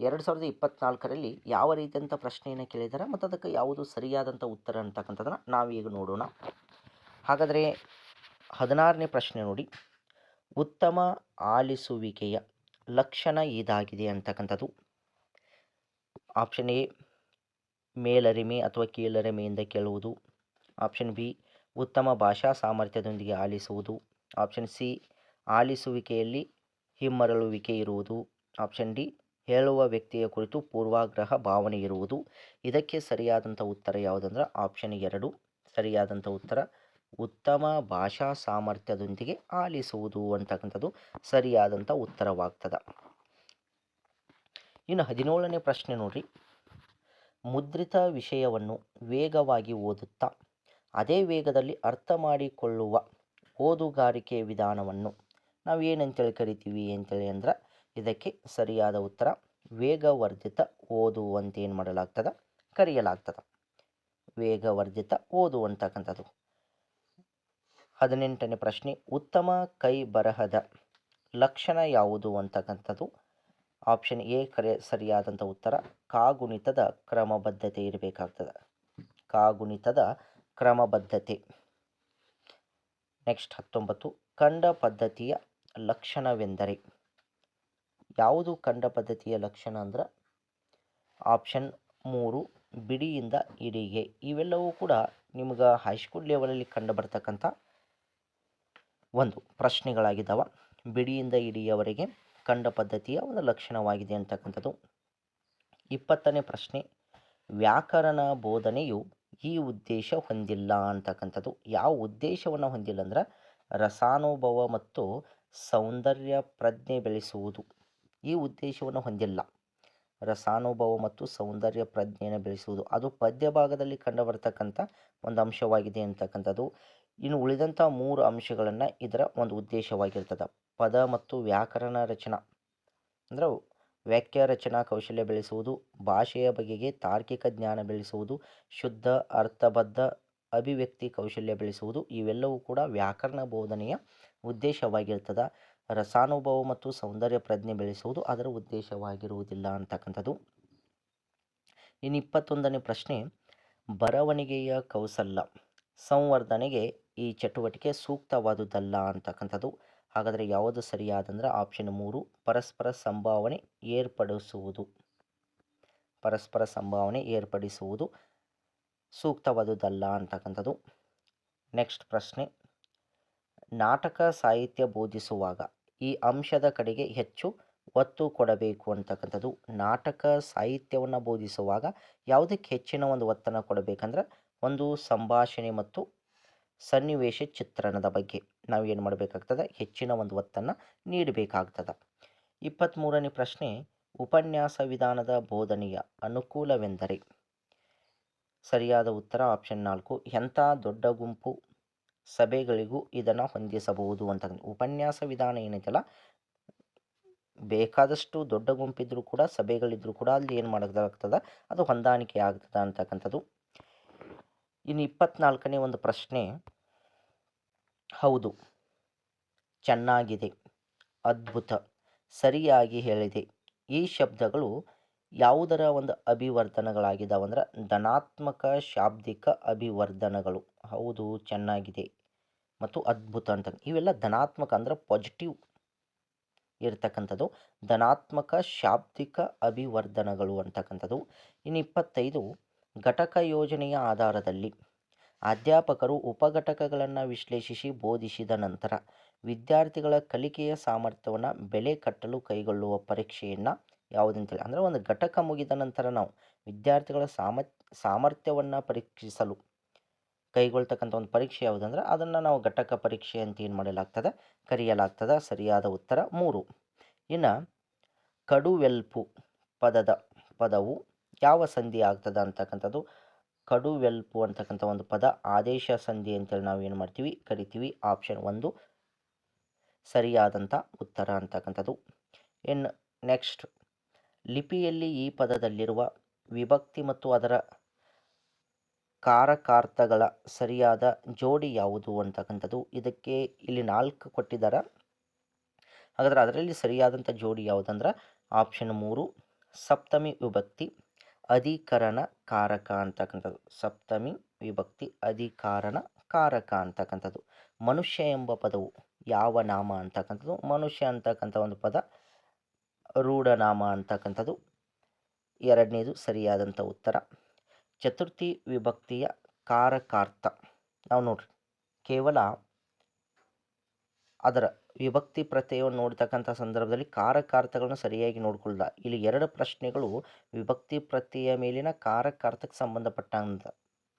2024ರಲ್ಲಿ ಯಾವ ರೀತಿಯಂಥ ಪ್ರಶ್ನೆಯನ್ನು ಕೇಳಿದ್ದಾರೆ ಮತ್ತು ಅದಕ್ಕೆ ಯಾವುದು ಸರಿಯಾದಂಥ ಉತ್ತರ ಅಂತಕ್ಕಂಥದ್ದನ್ನು ನಾವೀಗ ನೋಡೋಣ. ಹಾಗಾದರೆ 16ನೇ ಪ್ರಶ್ನೆ ನೋಡಿ, ಉತ್ತಮ ಆಲಿಸುವಿಕೆಯ ಲಕ್ಷಣ ಇದಾಗಿದೆ ಅಂತಕ್ಕಂಥದ್ದು. ಆಪ್ಷನ್ ಎ ಮೇಲರಿಮೆ ಅಥವಾ ಕೀಳರಿಮೆಯಿಂದ ಕೇಳುವುದು. ಆಪ್ಷನ್ ಬಿ ಉತ್ತಮ ಭಾಷಾ ಸಾಮರ್ಥ್ಯದೊಂದಿಗೆ ಆಲಿಸುವುದು. ಆಪ್ಷನ್ ಸಿ ಆಲಿಸುವಿಕೆಯಲ್ಲಿ ಹಿಮ್ಮರಳುವಿಕೆ ಇರುವುದು. ಆಪ್ಷನ್ ಡಿ ಹೇಳುವ ವ್ಯಕ್ತಿಯ ಕುರಿತು ಪೂರ್ವಾಗ್ರಹ ಭಾವನೆ ಇರುವುದು. ಇದಕ್ಕೆ ಸರಿಯಾದಂಥ ಉತ್ತರ ಯಾವುದಂದ್ರೆ ಆಪ್ಷನ್ 2 ಸರಿಯಾದಂಥ ಉತ್ತರ ಉತ್ತಮ ಭಾಷಾ ಸಾಮರ್ಥ್ಯದೊಂದಿಗೆ ಆಲಿಸುವುದು ಅಂತಕ್ಕಂಥದ್ದು ಸರಿಯಾದಂಥ ಉತ್ತರವಾಗ್ತದೆ. ಇನ್ನು 17ನೇ ಪ್ರಶ್ನೆ ನೋಡ್ರಿ, ಮುದ್ರಿತ ವಿಷಯವನ್ನು ವೇಗವಾಗಿ ಓದುತ್ತಾ ಅದೇ ವೇಗದಲ್ಲಿ ಅರ್ಥ ಮಾಡಿಕೊಳ್ಳುವ ಓದುಗಾರಿಕೆ ವಿಧಾನವನ್ನು ನಾವು ಏನಂತೇಳಿ ಕರಿತೀವಿ ಅಂತೇಳಿ ಅಂದ್ರೆ ಇದಕ್ಕೆ ಸರಿಯಾದ ಉತ್ತರ ವೇಗವರ್ಧಿತ ಓದು ಅಂತ ಏನು ಮಾಡಲಾಗ್ತದೆ, ಕರೆಯಲಾಗ್ತದೆ. ವೇಗವರ್ಧಿತ ಓದು ಅಂತಕ್ಕಂಥದ್ದು. 18ನೇ ಪ್ರಶ್ನೆ, ಉತ್ತಮ ಕೈ ಬರಹದ ಲಕ್ಷಣ ಯಾವುದು ಅಂತಕ್ಕಂಥದ್ದು. ಆಪ್ಷನ್ ಎ ಸರಿಯಾದಂಥ ಉತ್ತರ ಕಾಗುಣಿತದ ಕ್ರಮಬದ್ಧತೆ ಇರಬೇಕಾಗ್ತದೆ. ಕಾಗುಣಿತದ ಕ್ರಮಬದ್ಧತೆ. ನೆಕ್ಸ್ಟ್ 19, ಕಂಡ ಪದ್ಧತಿಯ ಲಕ್ಷಣವೆಂದರೆ ಯಾವುದು? ಕಂಡ ಪದ್ಧತಿಯ ಲಕ್ಷಣ ಅಂದ್ರೆ ಆಪ್ಷನ್ 3 ಬಿಡಿಯಿಂದ ಇಡಿಗೆ. ಇವೆಲ್ಲವೂ ಕೂಡ ನಿಮ್ಗೆ ಹೈಸ್ಕೂಲ್ ಲೆವೆಲಲ್ಲಿ ಕಂಡು ಬರ್ತಕ್ಕಂಥ ಒಂದು ಪ್ರಶ್ನೆಗಳಾಗಿದ್ದಾವೆ. ಬಿಡಿಯಿಂದ ಇಡಿಯವರೆಗೆ ಕಂಡ ಪದ್ಧತಿಯ ಒಂದು ಲಕ್ಷಣವಾಗಿದೆ ಅಂತಕ್ಕಂಥದ್ದು. 20ನೇ ಪ್ರಶ್ನೆ, ವ್ಯಾಕರಣ ಬೋಧನೆಯು ಈ ಉದ್ದೇಶ ಹೊಂದಿಲ್ಲ ಅಂತಕ್ಕಂಥದ್ದು. ಯಾವ ಉದ್ದೇಶವನ್ನು ಹೊಂದಿಲ್ಲ ಅಂದ್ರೆ ರಸಾನುಭವ ಮತ್ತು ಸೌಂದರ್ಯ ಪ್ರಜ್ಞೆ ಬೆಳೆಸುವುದು. ಈ ಉದ್ದೇಶವನ್ನು ಹೊಂದಿಲ್ಲ. ರಸಾನುಭವ ಮತ್ತು ಸೌಂದರ್ಯ ಪ್ರಜ್ಞೆಯನ್ನು ಬೆಳೆಸುವುದು ಅದು ಪದ್ಯ ಭಾಗದಲ್ಲಿ ಕಂಡುಬರ್ತಕ್ಕಂಥ ಒಂದು ಅಂಶವಾಗಿದೆ ಅಂತಕ್ಕಂಥದ್ದು. ಇನ್ನು ಉಳಿದಂಥ 3 ಅಂಶಗಳನ್ನು ಇದರ ಒಂದು ಉದ್ದೇಶವಾಗಿರ್ತದೆ. ಪದ ಮತ್ತು ವ್ಯಾಕರಣ ರಚನಾ ಅಂದರೆ ವಾಕ್ಯ ರಚನಾ ಕೌಶಲ್ಯ ಬೆಳೆಸುವುದು, ಭಾಷೆಯ ಬಗೆಗೆ ತಾರ್ಕಿಕ ಜ್ಞಾನ ಬೆಳೆಸುವುದು, ಶುದ್ಧ ಅರ್ಥಬದ್ಧ ಅಭಿವ್ಯಕ್ತಿ ಕೌಶಲ್ಯ ಬೆಳೆಸುವುದು. ಇವೆಲ್ಲವೂ ಕೂಡ ವ್ಯಾಕರಣ ಬೋಧನೆಯ ಉದ್ದೇಶವಾಗಿರ್ತದೆ. ರಸಾನುಭವ ಮತ್ತು ಸೌಂದರ್ಯ ಪ್ರಜ್ಞೆ ಬೆಳೆಸುವುದು ಅದರ ಉದ್ದೇಶವಾಗಿರುವುದಿಲ್ಲ ಅಂತಕ್ಕಂಥದ್ದು. ಇನ್ನು 21ನೇ ಪ್ರಶ್ನೆ, ಬರವಣಿಗೆಯ ಕೌಶಲ್ಯ ಸಂವರ್ಧನೆಗೆ ಈ ಚಟುವಟಿಕೆ ಸೂಕ್ತವಾದುದಲ್ಲ ಅಂತಕ್ಕಂಥದ್ದು. ಹಾಗಾದರೆ ಯಾವುದು ಸರಿಯಾದಂದ್ರೆ ಆಪ್ಷನ್ 3 ಪರಸ್ಪರ ಸಂಭಾವನೆ ಏರ್ಪಡಿಸುವುದು. ಪರಸ್ಪರ ಸಂಭಾವನೆ ಏರ್ಪಡಿಸುವುದು ಸೂಕ್ತವಾದುದಲ್ಲ ಅಂತಕ್ಕಂಥದ್ದು. ನೆಕ್ಸ್ಟ್ ಪ್ರಶ್ನೆ, ನಾಟಕ ಸಾಹಿತ್ಯ ಬೋಧಿಸುವಾಗ ಈ ಅಂಶದ ಕಡೆಗೆ ಹೆಚ್ಚು ಒತ್ತು ಕೊಡಬೇಕು ಅಂತಕ್ಕಂಥದ್ದು. ನಾಟಕ ಸಾಹಿತ್ಯವನ್ನು ಬೋಧಿಸುವಾಗ ಯಾವುದಕ್ಕೆ ಹೆಚ್ಚಿನ ಒಂದು ಒತ್ತನ್ನು ಕೊಡಬೇಕಂದ್ರೆ ಒಂದು ಸಂಭಾಷಣೆ ಮತ್ತು ಸನ್ನಿವೇಶ ಚಿತ್ರಣದ ಬಗ್ಗೆ ನಾವು ಏನು ಮಾಡಬೇಕಾಗ್ತದೆ, ಹೆಚ್ಚಿನ ಒಂದು ಒತ್ತನ್ನು ನೀಡಬೇಕಾಗ್ತದೆ. 23ನೇ ಪ್ರಶ್ನೆ, ಉಪನ್ಯಾಸ ವಿಧಾನದ ಬೋಧನೆಯ ಅನುಕೂಲವೆಂದರೆ ಸರಿಯಾದ ಉತ್ತರ ಆಪ್ಷನ್ 4 ಎಂಥ ದೊಡ್ಡ ಗುಂಪು ಸಭೆಗಳಿಗೂ ಇದನ್ನು ಹೊಂದಿಸಬಹುದು ಅಂತ. ಉಪನ್ಯಾಸ ವಿಧಾನ ಏನೈತಲ್ಲ ಬೇಕಾದಷ್ಟು ದೊಡ್ಡ ಗುಂಪಿದ್ರೂ ಕೂಡ ಸಭೆಗಳಿದ್ರೂ ಕೂಡ ಅಲ್ಲಿ ಏನು ಮಾಡೋದಾಗ್ತದೆ, ಅದು ಹೊಂದಾಣಿಕೆ ಆಗ್ತದೆ ಅಂತಕ್ಕಂಥದ್ದು. ಇನ್ನು 24ನೇ ಒಂದು ಪ್ರಶ್ನೆ, ಹೌದು, ಚೆನ್ನಾಗಿದೆ, ಅದ್ಭುತ, ಸರಿಯಾಗಿ ಹೇಳಿದೆ ಈ ಶಬ್ದಗಳು ಯಾವುದರ ಒಂದು ಅಭಿವರ್ಧನಗಳಾಗಿದ್ದಾವೆ ಅಂದ್ರೆ ಧನಾತ್ಮಕ ಶಾಬ್ದಿಕ ಅಭಿವರ್ಧನಗಳು. ಹೌದು, ಚೆನ್ನಾಗಿದೆ ಮತ್ತು ಅದ್ಭುತ ಅಂತ ಇವೆಲ್ಲ ಧನಾತ್ಮಕ ಅಂದ್ರೆ ಪಾಸಿಟಿವ್ ಇರತಕ್ಕಂಥದ್ದು ಧನಾತ್ಮಕ ಶಾಬ್ದಿಕ ಅಭಿವರ್ಧನಗಳು ಅಂತಕ್ಕಂಥದ್ದು. ಇನ್ನು 25, ಘಟಕ ಯೋಜನೆಯ ಆಧಾರದಲ್ಲಿ ಅಧ್ಯಾಪಕರು ಉಪಘಟಕಗಳನ್ನು ವಿಶ್ಲೇಷಿಸಿ ಬೋಧಿಸಿದ ನಂತರ ವಿದ್ಯಾರ್ಥಿಗಳ ಕಲಿಕೆಯ ಸಾಮರ್ಥ್ಯವನ್ನು ಬೆಲೆ ಕಟ್ಟಲು ಕೈಗೊಳ್ಳುವ ಪರೀಕ್ಷೆಯನ್ನು ಯಾವುದಂತೇಳಿ ಅಂದರೆ ಒಂದು ಘಟಕ ಮುಗಿದ ನಂತರ ನಾವು ವಿದ್ಯಾರ್ಥಿಗಳ ಸಾಮರ್ಥ್ಯವನ್ನು ಪರೀಕ್ಷಿಸಲು ಕೈಗೊಳ್ತಕ್ಕಂಥ ಒಂದು ಪರೀಕ್ಷೆ ಯಾವುದಂದ್ರೆ ಅದನ್ನು ನಾವು ಘಟಕ ಪರೀಕ್ಷೆ ಅಂತ ಏನು ಮಾಡಲಾಗ್ತದೆ, ಕರೆಯಲಾಗ್ತದೆ. ಸರಿಯಾದ ಉತ್ತರ 3. ಇನ್ನು ಕಡುವೆಲ್ಪು ಪದವು ಯಾವ ಸಂಧಿ ಆಗ್ತದೆ ಅಂತಕ್ಕಂಥದ್ದು. ಕಡುವೆಲ್ಪು ಅಂತಕ್ಕಂಥ ಒಂದು ಪದ ಆದೇಶ ಸಂಧಿ ಅಂತೇಳಿ ನಾವು ಏನು ಮಾಡ್ತೀವಿ, ಕರಿತೀವಿ. ಆಪ್ಷನ್ 1 ಸರಿಯಾದಂಥ ಉತ್ತರ ಅಂತಕ್ಕಂಥದ್ದು. ಇನ್ನು ನೆಕ್ಸ್ಟ್, ಲಿಪಿಯಲ್ಲಿ ಈ ಪದದಲ್ಲಿರುವ ವಿಭಕ್ತಿ ಮತ್ತು ಅದರ ಕಾರಕಾರ್ಥಗಳ ಸರಿಯಾದ ಜೋಡಿ ಯಾವುದು ಅಂತಕ್ಕಂಥದ್ದು. ಇದಕ್ಕೆ ಇಲ್ಲಿ 4 ಕೊಟ್ಟಿದ್ದಾರೆ. ಹಾಗಾದರೆ ಅದರಲ್ಲಿ ಸರಿಯಾದಂಥ ಜೋಡಿ ಯಾವುದಂದ್ರೆ ಆಪ್ಷನ್ 3 ಸಪ್ತಮಿ ವಿಭಕ್ತಿ ಅಧಿಕರಣ ಕಾರಕ ಅಂತಕ್ಕಂಥದ್ದು. ಸಪ್ತಮಿ ವಿಭಕ್ತಿ ಅಧಿಕಾರಣ ಕಾರಕ ಅಂತಕ್ಕಂಥದ್ದು. ಮನುಷ್ಯ ಎಂಬ ಪದವು ಯಾವ ನಾಮ ಅಂತಕ್ಕಂಥದ್ದು, ಮನುಷ್ಯ ಅಂತಕ್ಕಂಥ ಒಂದು ಪದ ರೂಢನಾಮ ಅಂತಕ್ಕಂಥದ್ದು ಎರಡನೇದು ಸರಿಯಾದಂಥ ಉತ್ತರ. ಚತುರ್ಥಿ ವಿಭಕ್ತಿಯ ಕಾರಕಾರ್ಥ ನಾವು ನೋಡ್ರಿ ಕೇವಲ ಅದರ ವಿಭಕ್ತಿ ಪ್ರತ್ಯಯವನ್ನು ನೋಡ್ತಕ್ಕಂಥ ಸಂದರ್ಭದಲ್ಲಿ ಕಾರಕಾರ್ಥಗಳನ್ನು ಸರಿಯಾಗಿ ನೋಡ್ಕೊಳ್ಳಲ್ಲ. ಇಲ್ಲಿ ಎರಡು ಪ್ರಶ್ನೆಗಳು ವಿಭಕ್ತಿ ಪ್ರತ್ಯಯ ಮೇಲಿನ ಕಾರಕಾರ್ಥಕ್ಕೆ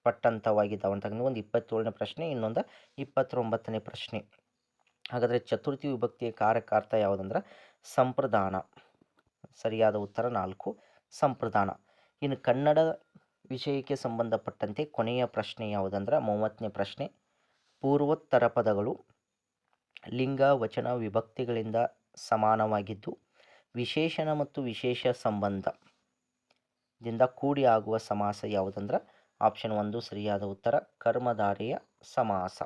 ಪಟ್ಟಂಥವಾಗಿದ್ದಾವೆ ಅಂತಕ್ಕಂಥ ಒಂದು 27ನೇ ಪ್ರಶ್ನೆ, ಇನ್ನೊಂದು 29ನೇ ಪ್ರಶ್ನೆ. ಹಾಗಾದರೆ ಚತುರ್ಥಿ ವಿಭಕ್ತಿಯ ಕಾರಕಾರ್ಥ ಯಾವುದಂದ್ರೆ ಸಂಪ್ರದಾನ. ಸರಿಯಾದ ಉತ್ತರ 4 ಸಂಪ್ರದಾನ. ಇನ್ನು ಕನ್ನಡ ವಿಷಯಕ್ಕೆ ಸಂಬಂಧಪಟ್ಟಂತೆ ಕೊನೆಯ ಪ್ರಶ್ನೆ ಯಾವುದಂದ್ರೆ 30ನೇ ಪ್ರಶ್ನೆ. ಪೂರ್ವೋತ್ತರ ಪದಗಳು ಲಿಂಗ ವಚನ ವಿಭಕ್ತಿಗಳಿಂದ ಸಮಾನವಾಗಿದ್ದು ವಿಶೇಷಣ ಮತ್ತು ವಿಶೇಷ ಸಂಬಂಧದಿಂದ ಕೂಡಿ ಆಗುವ ಸಮಾಸ ಯಾವುದಂದ್ರೆ ಆಪ್ಷನ್ 1 ಸರಿಯಾದ ಉತ್ತರ ಕರ್ಮಧಾರೆಯ ಸಮಾಸ.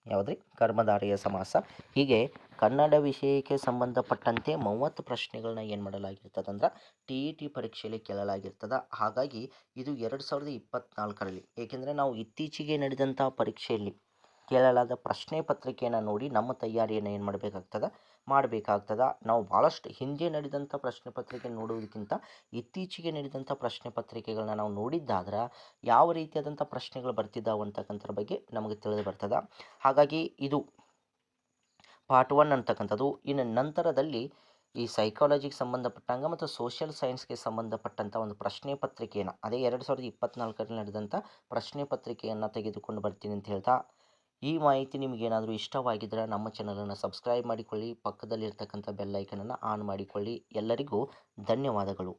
ಯಾವುದ್ರಿ? ಕರ್ಮಧಾರೆಯ ಸಮಾಸ. ಹೀಗೆ ಕನ್ನಡ ವಿಷಯಕ್ಕೆ ಸಂಬಂಧಪಟ್ಟಂತೆ 30 ಪ್ರಶ್ನೆಗಳನ್ನ ಏನು ಮಾಡಲಾಗಿರ್ತದಂದ್ರೆ TET ಪರೀಕ್ಷೆಯಲ್ಲಿ ಕೇಳಲಾಗಿರ್ತದೆ. ಹಾಗಾಗಿ ಇದು 2024ರಲ್ಲಿ, ಏಕೆಂದರೆ ನಾವು ಇತ್ತೀಚೆಗೆ ನಡೆದಂಥ ಪರೀಕ್ಷೆಯಲ್ಲಿ ಕೇಳಲಾದ ಪ್ರಶ್ನೆ ಪತ್ರಿಕೆಯನ್ನು ನೋಡಿ ನಮ್ಮ ತಯಾರಿಯನ್ನು ಏನು ಮಾಡಬೇಕಾಗ್ತದ. ನಾವು ಭಾಳಷ್ಟು ಹಿಂದೆ ನಡೆದಂಥ ಪ್ರಶ್ನೆ ಪತ್ರಿಕೆ ನೋಡುವುದಕ್ಕಿಂತ ಇತ್ತೀಚೆಗೆ ನಡೆದಂಥ ಪ್ರಶ್ನೆ ಪತ್ರಿಕೆಗಳನ್ನ ನಾವು ನೋಡಿದ್ದಾದ್ರೆ ಯಾವ ರೀತಿಯಾದಂಥ ಪ್ರಶ್ನೆಗಳು ಬರ್ತಿದ್ದಾವೆ ಅಂತಕ್ಕಂಥದ್ರ ಬಗ್ಗೆ ನಮಗೆ ತಿಳಿದು ಬರ್ತದೆ. ಹಾಗಾಗಿ ಇದು ಪಾರ್ಟ್ 1 ಅಂತಕ್ಕಂಥದ್ದು. ಇನ್ನು ನಂತರದಲ್ಲಿ ಈ ಸೈಕಾಲಜಿಗೆ ಸಂಬಂಧಪಟ್ಟಂಗೆ ಮತ್ತು ಸೋಷಿಯಲ್ ಸೈನ್ಸ್ಗೆ ಸಂಬಂಧಪಟ್ಟಂಥ ಒಂದು ಪ್ರಶ್ನೆ ಪತ್ರಿಕೆಯನ್ನು, ಅದೇ 2024ರಲ್ಲಿ ನಡೆದಂಥ ಪ್ರಶ್ನೆ ಪತ್ರಿಕೆಯನ್ನು ತೆಗೆದುಕೊಂಡು ಬರ್ತೀನಿ ಅಂತ ಹೇಳ್ತಾ, ಈ ಮಾಹಿತಿ ನಿಮಗೇನಾದರೂ ಇಷ್ಟವಾಗಿದ್ದರೆ ನಮ್ಮ ಚಾನಲನ್ನು ಸಬ್ಸ್ಕ್ರೈಬ್ ಮಾಡಿಕೊಳ್ಳಿ, ಪಕ್ಕದಲ್ಲಿರ್ತಕ್ಕಂಥ ಬೆಲ್ ಐಕನನ್ನು ಆನ್ ಮಾಡಿಕೊಳ್ಳಿ. ಎಲ್ಲರಿಗೂ ಧನ್ಯವಾದಗಳು.